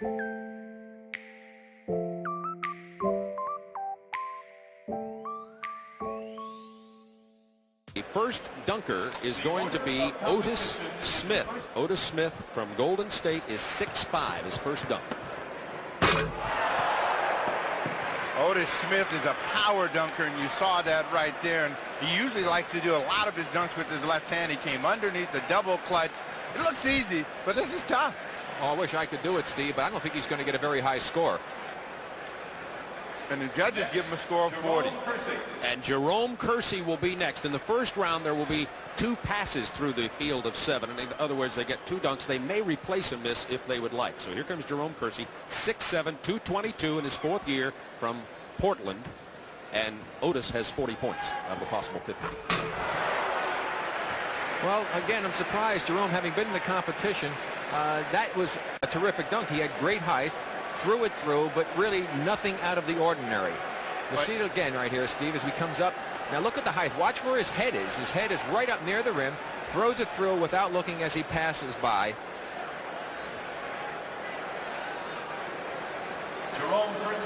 The first dunker is going to be Otis Smith. Otis Smith from Golden State is 6'5", his first dunk. Otis Smith is a power dunker, and you saw that right there. And he usually likes to do a lot of his dunks with his left hand. He came underneath the double clutch. It looks easy, but this is tough. Oh, I wish I could do it, Steve, but I don't think he's going to get a very high score. And the judges give him a score of 40. And Jerome Kersey will be next. In the first round, there will be 2 passes through the field of 7. In other words, they get 2 dunks. They may replace him this if they would like. So here comes Jerome Kersey, 6'7", 222 in his 4th year from Portland. And Otis has 40 points out of a possible 50. Well, again, I'm surprised, Jerome, having been in the competition, that was a terrific dunk. He had great height, threw it through, but really nothing out of the ordinary. You'll see it again right here, Steve, as he comes up. Now look at the height. Watch where his head is. His head is right up near the rim. Throws it through without looking as he passes by.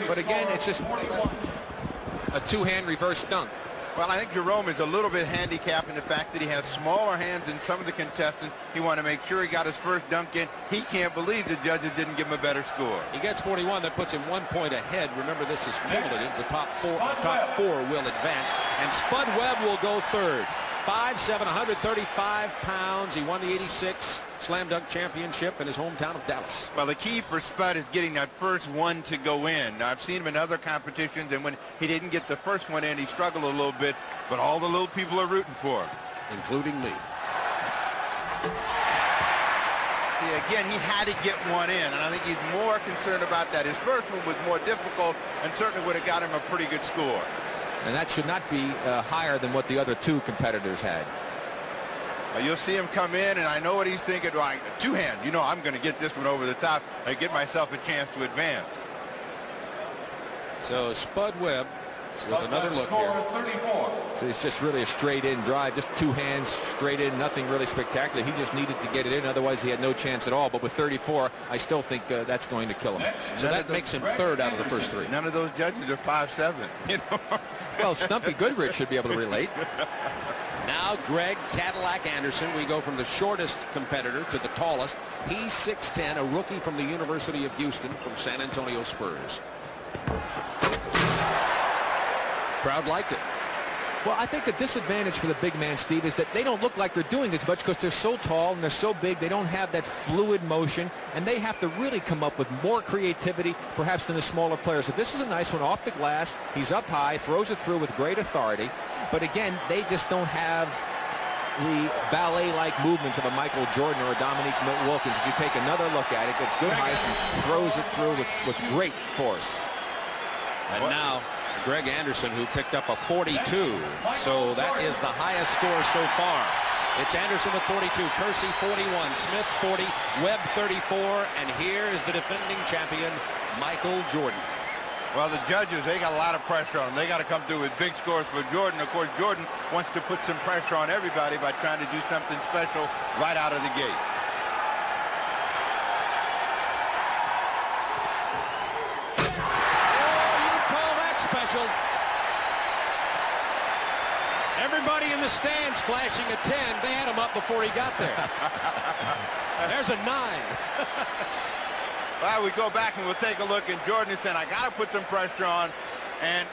But again, it's just a 2-hand reverse dunk. Well, I think Jerome is a little bit handicapped in the fact that he has smaller hands than some of the contestants. He wanted to make sure he got his first dunk in. He can't believe the judges didn't give him a better score. He gets 41. That puts him 1 point ahead. Remember, this is cumulative. The top four will advance. And Spud Webb will go third. 5'7", 135 pounds. He won the 86 Slam Dunk Championship in his hometown of Dallas. Well, the key for Spud is getting that first one to go in. Now, I've seen him in other competitions, and when he didn't get the first one in, he struggled a little bit, but all the little people are rooting for him. Including me. See, again, he had to get one in, and I think he's more concerned about that. His first one was more difficult and certainly would have got him a pretty good score. And that should not be higher than what the other 2 competitors had. You'll see him come in, and I know what he's thinking. Like, 2-hand, you know, I'm going to get this one over the top and get myself a chance to advance. So Spud Webb with another look here. So it's just really a straight-in drive, just 2 hands straight in, nothing really spectacular. He just needed to get it in, otherwise he had no chance at all. But with 34, I still think that's going to kill him. So that makes him 3rd out of the first 3. None of those judges are 5'7", you know. Well, Stumpy Goodrich should be able to relate. Now Greg Cadillac Anderson. We go from the shortest competitor to the tallest. He's 6'10", a rookie from the University of Houston from San Antonio Spurs. Crowd liked it. Well, I think the disadvantage for the big man, Steve, is that they don't look like they're doing as much because they're so tall and they're so big. They don't have that fluid motion, and they have to really come up with more creativity, perhaps, than the smaller players. So this is a nice one off the glass. He's up high, throws it through with great authority. But again, they just don't have the ballet-like movements of a Michael Jordan or a Dominique Wilkins. If you take another look at it, gets good height and throws it through with great force. And now Greg Anderson, who picked up a 42. So that is the highest score so far. It's Anderson with 42, Kersey 41, Smith 40, Webb 34, and here is the defending champion, Michael Jordan. Well, the judges, they got a lot of pressure on them. They got to come through with big scores for Jordan. Of course, Jordan wants to put some pressure on everybody by trying to do something special right out of the gate. Everybody in the stands flashing a 10. They had him up before he got there. There's a 9. Well, we go back and we'll take a look, and Jordan is saying, I got to put some pressure on. And,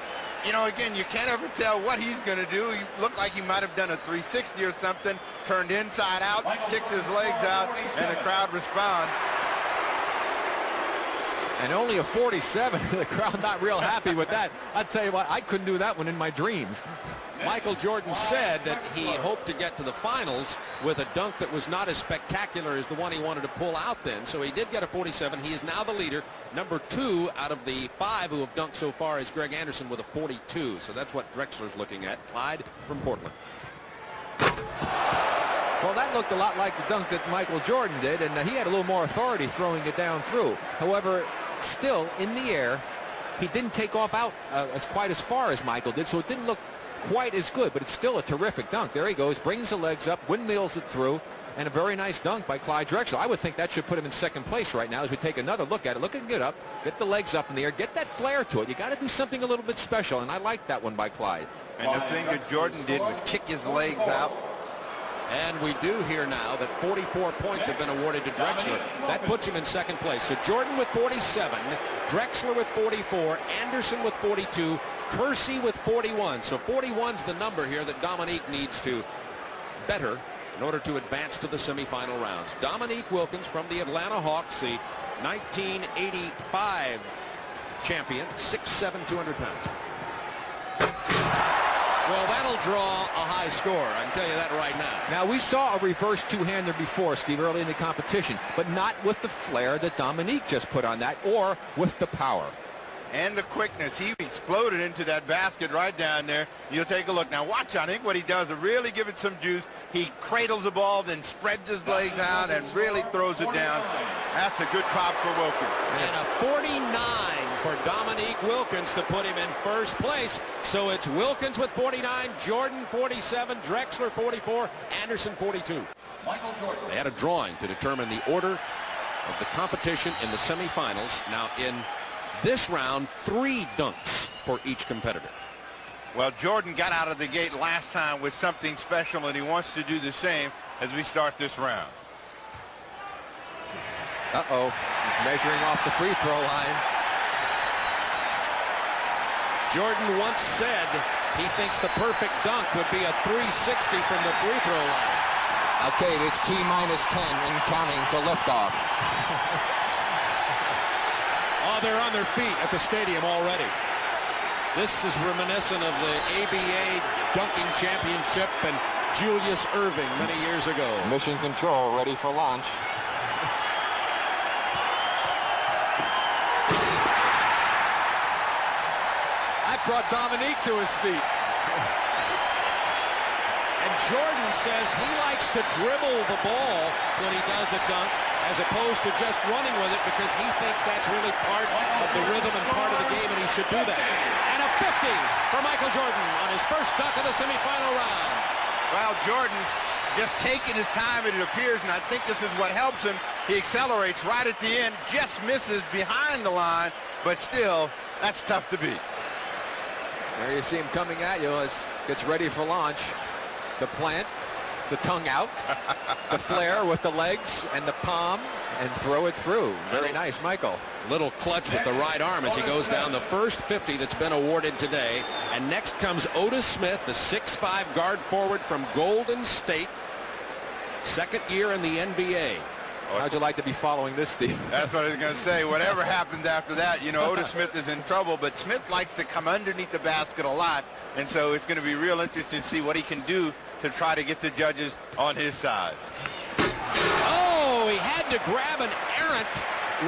you know, again, you can't ever tell what he's going to do. He looked like he might have done a 360 or something, turned inside out, kicks his legs out, and the crowd responds. And only a 47. The crowd not real happy with that. I'll tell you what, I couldn't do that one in my dreams. Michael Jordan said that he hoped to get to the finals with a dunk that was not as spectacular as the one he wanted to pull out then. So he did get a 47. He is now the leader. Number 2 out of the 5 who have dunked so far is Greg Anderson with a 42. So that's what Drexler's looking at. Clyde from Portland. Well, that looked a lot like the dunk that Michael Jordan did, and he had a little more authority throwing it down through. However, still in the air, he didn't take off out quite as far as Michael did, so it didn't look quite as good, but it's still a terrific dunk. There he goes, brings the legs up, windmills it through. and a very nice dunk by Clyde Drexler. I would think that should put him in second place right now as we take another look at it. Look at get up, get the legs up in the air, get that flair to it. You got to do something a little bit special, and I like that one by Clyde. And the thing that Jordan did was kick his legs out. And we do hear now that 44 points have been awarded to Drexler. That puts him in second place. So Jordan with 47, Drexler with 44, Anderson with 42, Kersey with 41. So 41's the number here that Dominique needs to better in order to advance to the semifinal rounds. Dominique Wilkins from the Atlanta Hawks, the 1985 champion, 6'7", 200 pounds. Well, that'll draw a high score. I can tell you that right now. Now, we saw a reverse two-hander before, Steve, early in the competition, but not with the flair that Dominique just put on that or with the power. And the quickness. He exploded into that basket right down there. You'll take a look. Now, watch. I think what he does is really give it some juice. He cradles the ball, then spreads his legs out and really throws it down. That's a good pop for Wilkins. And a 49 for Dominique Wilkins to put him in first place. So it's Wilkins with 49, Jordan 47, Drexler 44, Anderson 42. They had a drawing to determine the order of the competition in the semifinals. Now in this round, 3 dunks for each competitor. Well, Jordan got out of the gate last time with something special, and he wants to do the same as we start this round. Uh-oh. He's measuring off the free throw line. Jordan once said he thinks the perfect dunk would be a 360 from the free throw line. Okay, it's T-10 and counting to liftoff. Oh, they're on their feet at the stadium already. This is reminiscent of the ABA dunking championship and Julius Erving many years ago. Mission control, ready for launch. That brought Dominique to his feet. And Jordan says he likes to dribble the ball when he does a dunk as opposed to just running with it because he thinks that's really part of the rhythm and part of the game, and he should do that. And a 50 for Michael Jordan on his first dunk of the semifinal round. Well, Jordan just taking his time, it appears, and I think this is what helps him. He accelerates right at the end, just misses behind the line, but still, that's tough to beat. There you see him coming at you as gets ready for launch. The plant, the tongue out, the flare with the legs and the palm, and throw it through. Very nice, Michael. Little clutch with the right arm as he goes down the first 50 that's been awarded today. And next comes Otis Smith, the 6'5" guard forward from Golden State. Second year in the NBA. How'd you like to be following this, Steve? That's what I was going to say. Whatever happens after that, you know, Otis Smith is in trouble, but Smith likes to come underneath the basket a lot, and so it's going to be real interesting to see what he can do to try to get the judges on his side. Oh, he had to grab an errant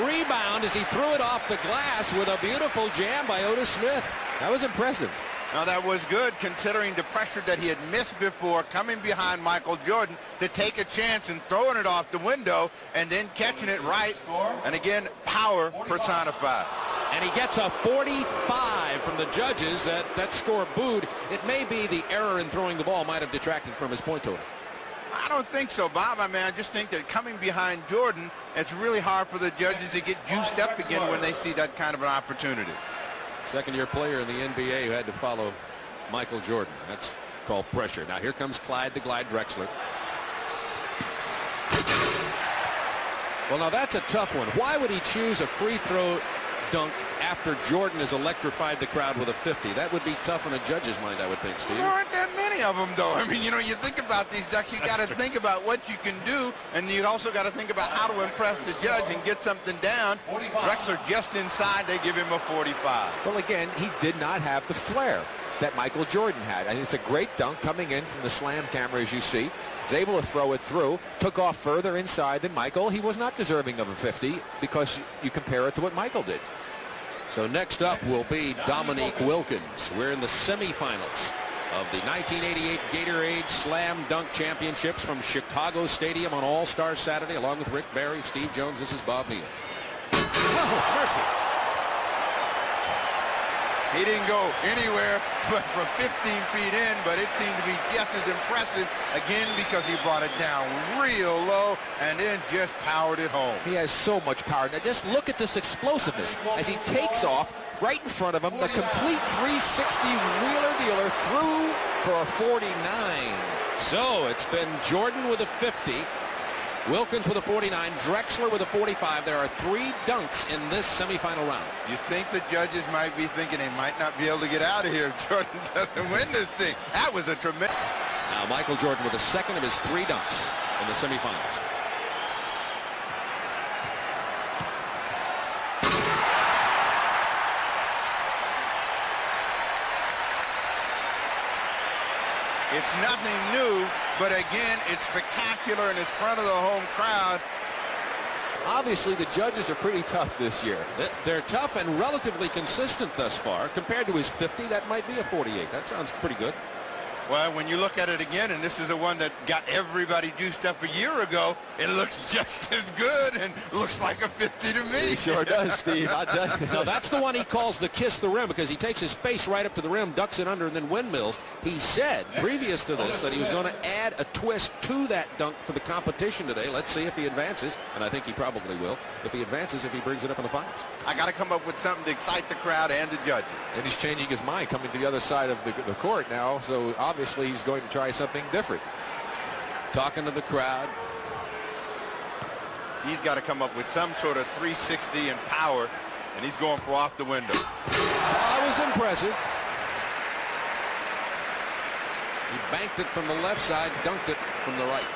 rebound as he threw it off the glass with a beautiful jam by Otis Smith. That was impressive. Now, that was good considering the pressure that he had missed before, coming behind Michael Jordan to take a chance and throwing it off the window and then catching it right. And again, power personified. And he gets a 45 from the judges. That score booed. It may be the error in throwing the ball might have detracted from his point total. I don't think so, Bob. I mean, I just think that coming behind Jordan, it's really hard for the judges to get juiced up again when they see that kind of an opportunity. Second-year player in the NBA who had to follow Michael Jordan. That's called pressure. Now here comes Clyde the Glide Drexler. Well, now that's a tough one. Why would he choose a free throw dunk after Jordan has electrified the crowd with a 50? That would be tough on a judge's mind, I would think, Steve. There aren't that many of them, though. I mean, you know, you think about these ducks, you got to think about what you can do, and you also got to think about how to impress the judge and get something down. Drexler just inside, they give him a 45. Well, again, he did not have the flair that Michael Jordan had. I mean, it's a great dunk coming in from the slam camera, as you see. Was able to throw it through, took off further inside than Michael. He was not deserving of a 50 because you compare it to what Michael did. So next up will be Dominique Wilkins. We're in the semifinals of the 1988 Gatorade Slam Dunk Championships from Chicago Stadium on All-Star Saturday, along with Rick Barry, Steve Jones. This is Bob Neal. Oh, mercy. He didn't go anywhere but from 15 feet in, but it seemed to be just as impressive, again, because he brought it down real low and then just powered it home. He has so much power. Now just look at this explosiveness as he takes off right in front of him, the complete 360 wheeler-dealer through for a 49. So it's been Jordan with a 50, Wilkins with a 49, Drexler with a 45. There are 3 dunks in this semifinal round. You think the judges might be thinking they might not be able to get out of here if Jordan doesn't win this thing. That was a tremendous... Now Michael Jordan with the second of his 3 dunks in the semifinals. It's nothing new, but again, it's spectacular and it's front of the home crowd. Obviously, the judges are pretty tough this year. They're tough and relatively consistent thus far. Compared to his 50, that might be a 48. That sounds pretty good. Well, when you look at it again, and this is the one that got everybody juiced up a year ago, it looks just as good and looks like a 50 to me. He sure does, Steve. I'll tell you. Now, that's the one he calls the kiss the rim because he takes his face right up to the rim, ducks it under, and then windmills. He said previous to this that he was going to add a twist to that dunk for the competition today. Let's see if he advances, and I think he probably will. If he advances, if he brings it up in the finals. I got to come up with something to excite the crowd and the judges. And he's changing his mind coming to the other side of the court now, so obviously he's going to try something different. Talking to the crowd. He's got to come up with some sort of 360 and power, and he's going for off the window. That was impressive. He banked it from the left side, dunked it from the right.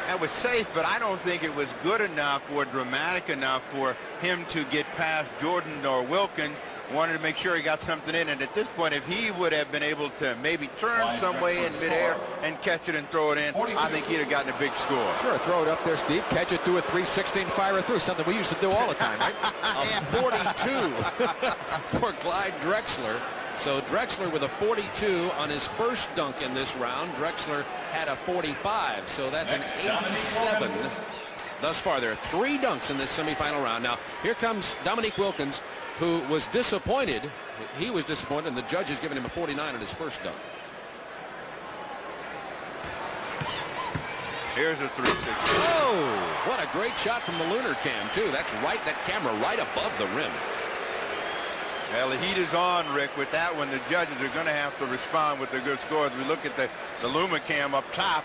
That was safe, but I don't think it was good enough or dramatic enough for him to get past Jordan or Wilkins. Wanted to make sure he got something in, and at this point, if he would have been able to maybe turn some way in midair and catch it and throw it in, I think he'd have gotten a big score. Sure, throw it up there, Steve. Catch it, do a 360 and fire it through. Something we used to do all the time, right? A 42 for Clyde Drexler. So Drexler with a 42 on his first dunk in this round. Drexler had a 45, so that's an 87 thus far. There are 3 dunks in this semifinal round. Now, here comes Dominique Wilkins, who was disappointed. He was disappointed, and the judge has given him a 49 on his first dunk. Here's a 360. Oh, what a great shot from the lunar cam, too. That's right, that camera right above the rim. Well, the heat is on, Rick. With that one, the judges are going to have to respond with their good scores. We look at the Lumicam up top,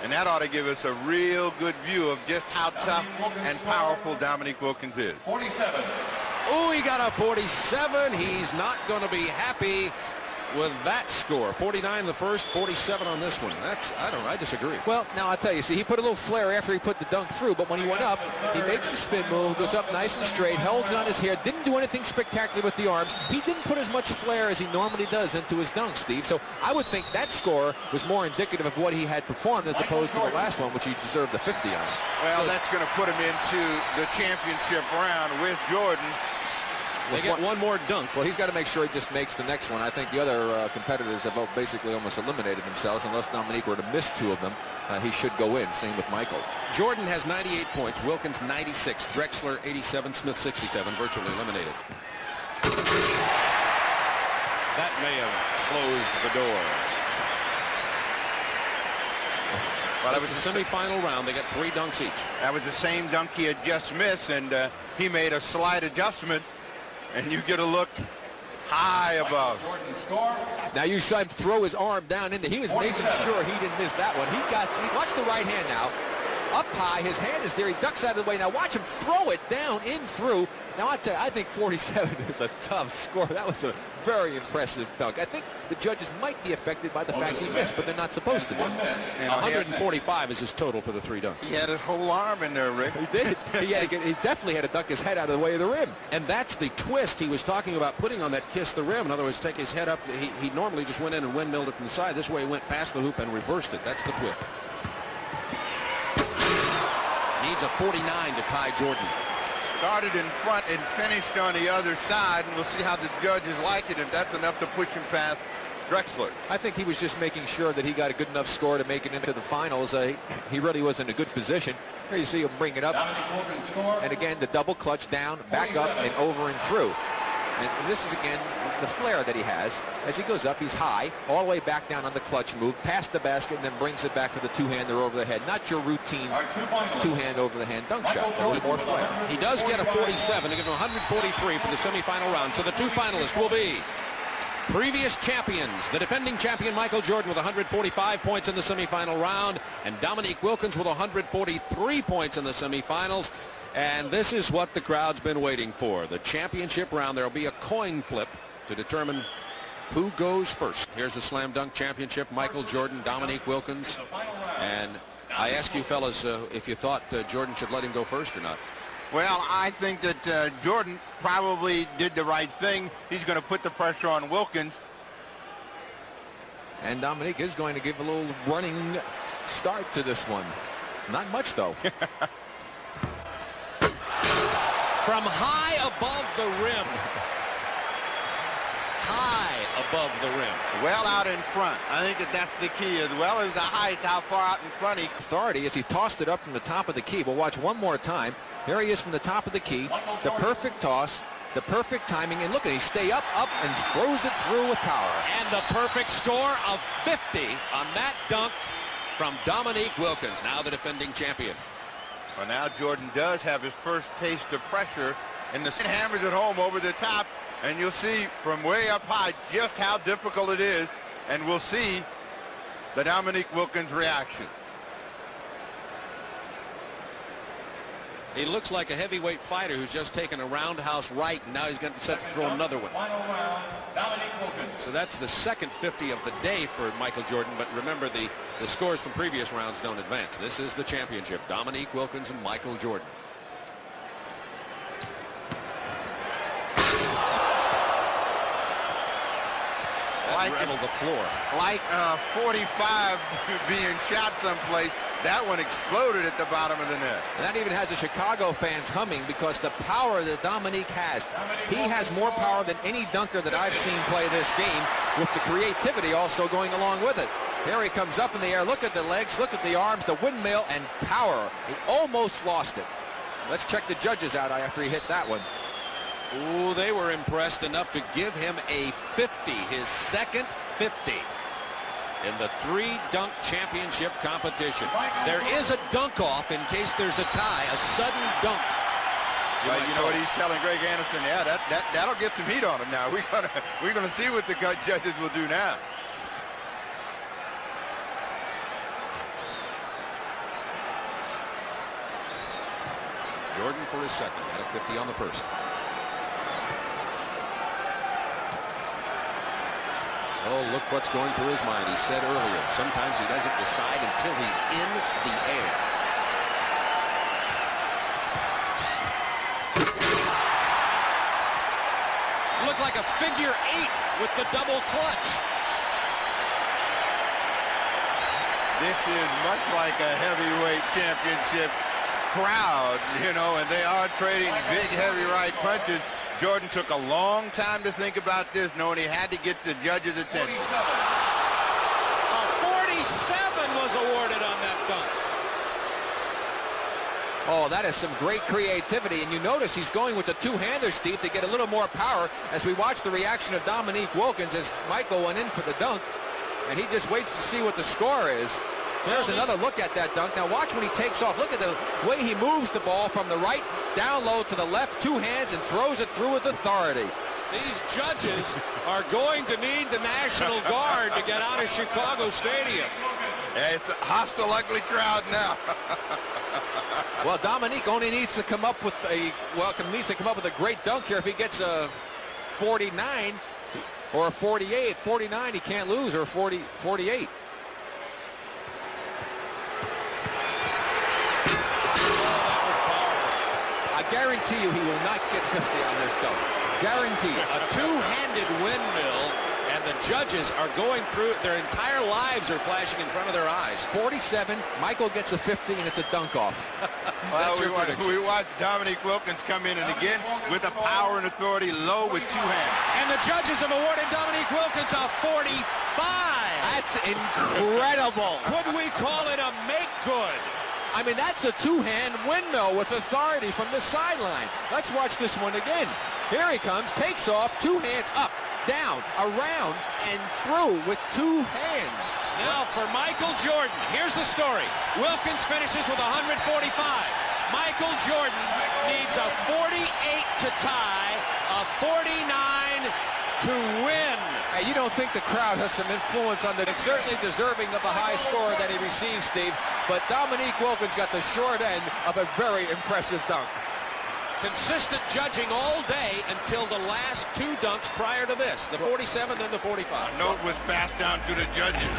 and that ought to give us a real good view of just how tough and powerful Dominique Wilkins is. 47. Oh, he got a 47. He's not going to be happy with that score. 49 the first, 47 on this one. I disagree. Well, now I'll tell you, see, he put a little flare after he put the dunk through, but when he went up, he makes the spin move, goes up nice and straight, holds it on his head, didn't do anything spectacular with the arms. He didn't put as much flair as he normally does into his dunk, Steve. So I would think that score was more indicative of what he had performed as opposed to the last one, which he deserved the 50 on. Well, so that's going to put him into the championship round with Jordan. They get one more dunk. Well, he's got to make sure he just makes the next one. I think the other competitors have basically almost eliminated themselves. Unless Dominique were to miss 2 of them, he should go in. Same with Michael. Jordan has 98 points. Wilkins 96. Drexler 87. Smith 67. Virtually eliminated. That may have closed the door. Well, that was the semifinal round. They got 3 dunks each. That was the same dunk he had just missed, and he made a slight adjustment. And you get a look high above. Now you saw him throw his arm down in there. He was making sure he didn't miss that one. Watch the right hand now. Up high, his hand is there. He ducks out of the way. Now watch him throw it down in through. Now I tell you, I think 47 is a tough score. That was a very impressive dunk. I think the judges might be affected by the fact he missed, but they're not supposed to be. 145 is his total for the 3 dunks. He had his whole arm in there, Rick. He did. He definitely had to duck his head out of the way of the rim. And that's the twist he was talking about putting on that kiss the rim. In other words, take his head up. He normally just went in and windmilled it from the side. This way he went past the hoop and reversed it. That's the twist. Needs a 49 to tie Jordan. Started in front and finished on the other side, and we'll see how the judges like it, if that's enough to push him past Drexler. I think he was just making sure that he got a good enough score to make it into the finals. He really was in a good position. Here you see him bring it up. And again, the double clutch down, back up, and over and through. And this is, again, the flair that he has. As he goes up, he's high, all the way back down on the clutch move, past the basket, and then brings it back for the two-hander over the head. Not your routine two-hand over-the-hand dunk shot. A little more flair. He does get a 47 to give him 143 for the semifinal round. So the two finalists will be previous champions, the defending champion Michael Jordan with 145 points in the semifinal round, and Dominique Wilkins with 143 points in the semifinals. And this is what the crowd's been waiting for. The championship round. There will be a coin flip to determine who goes first. Here's the Slam Dunk Championship. Michael Jordan, Dominique Wilkins. And I ask you fellas if you thought Jordan should let him go first or not. Well, I think that Jordan probably did the right thing. He's going to put the pressure on Wilkins. And Dominique is going to give a little running start to this one. Not much, though. From high above the rim. High above the rim. Well out in front. I think that's the key, as well as the height, how far out in front he... Authority as he tossed it up from the top of the key. We'll watch one more time. Here he is from the top of the key. The perfect toss, the perfect timing. And look at, he stay up, and throws it through with power. And the perfect score of 50 on that dunk from Dominique Wilkins, now the defending champion. Well, now Jordan does have his first taste of pressure, and the hammers it home over the top, and you'll see from way up high just how difficult it is, and we'll see the Dominique Wilkins reaction. He looks like a heavyweight fighter who's just taken a roundhouse right, and now he's going to set to throw another one. So that's the second 50 of the day for Michael Jordan, but remember the scores from previous rounds don't advance. This is the championship. Dominique Wilkins and Michael Jordan. That rattled the floor. Like 45 being shot someplace. That one exploded at the bottom of the net. And that even has the Chicago fans humming because the power that Dominique has. He has more power than any dunker that I've seen play this game, with the creativity also going along with it. Here he comes up in the air. Look at the legs, look at the arms, the windmill, and power. He almost lost it. Let's check the judges out after he hit that one. Ooh, they were impressed enough to give him a 50, his second 50. In the three-dunk championship competition. There is a dunk-off in case there's a tie, a sudden dunk. Well, you know what he's telling Greg Anderson? Yeah, that'll get some heat on him now. We're gonna see what the judges will do now. Jordan for his second, at a 50 on the first. Oh, look what's going through his mind. He said earlier, sometimes he doesn't decide until he's in the air. Looked like a figure 8 with the double clutch. This is much like a heavyweight championship crowd, you know, and they are trading big, heavy right punches. Jordan took a long time to think about this, knowing he had to get the judges' attention. A 47 was awarded on that dunk. Oh, that is some great creativity. And you notice he's going with the two-hander, Steve, to get a little more power as we watch the reaction of Dominique Wilkins as Michael went in for the dunk. And he just waits to see what the score is. There's another look at that dunk. Now watch when he takes off. Look at the way he moves the ball from the right down low to the left, two hands, and throws it through with authority. These judges are going to need the National Guard to get out of Chicago Stadium. Yeah, it's a hostile, ugly crowd now. Well, Dominique only needs to come up with a great dunk here. If he gets a 49 or a 48, 49 he can't lose, or 48. I guarantee you he will not get 50 on this dunk. Guarantee. A two-handed windmill, and the judges are going through it. Their entire lives are flashing in front of their eyes. 47, Michael gets a 50, and it's a dunk-off. Well, we watched Dominique Wilkins come in, and again, with the power and authority low with two hands. And the judges have awarded Dominique Wilkins a 45. That's incredible. Could we call it a make-good? I mean, that's a two-hand windmill with authority from the sideline. Let's watch this one again. Here he comes, takes off, two hands up, down, around, and through with two hands. Now for Michael Jordan. Here's the story. Wilkins finishes with 145. Michael Jordan needs a 48 to tie, a 49 to win. Hey, you don't think the crowd has some influence on the... It's certainly deserving of the high score that he received, Steve, but Dominique Wilkins got the short end of a very impressive dunk. Consistent judging all day until the last two dunks prior to this, the 47 and the 45. A note was passed down to the judges.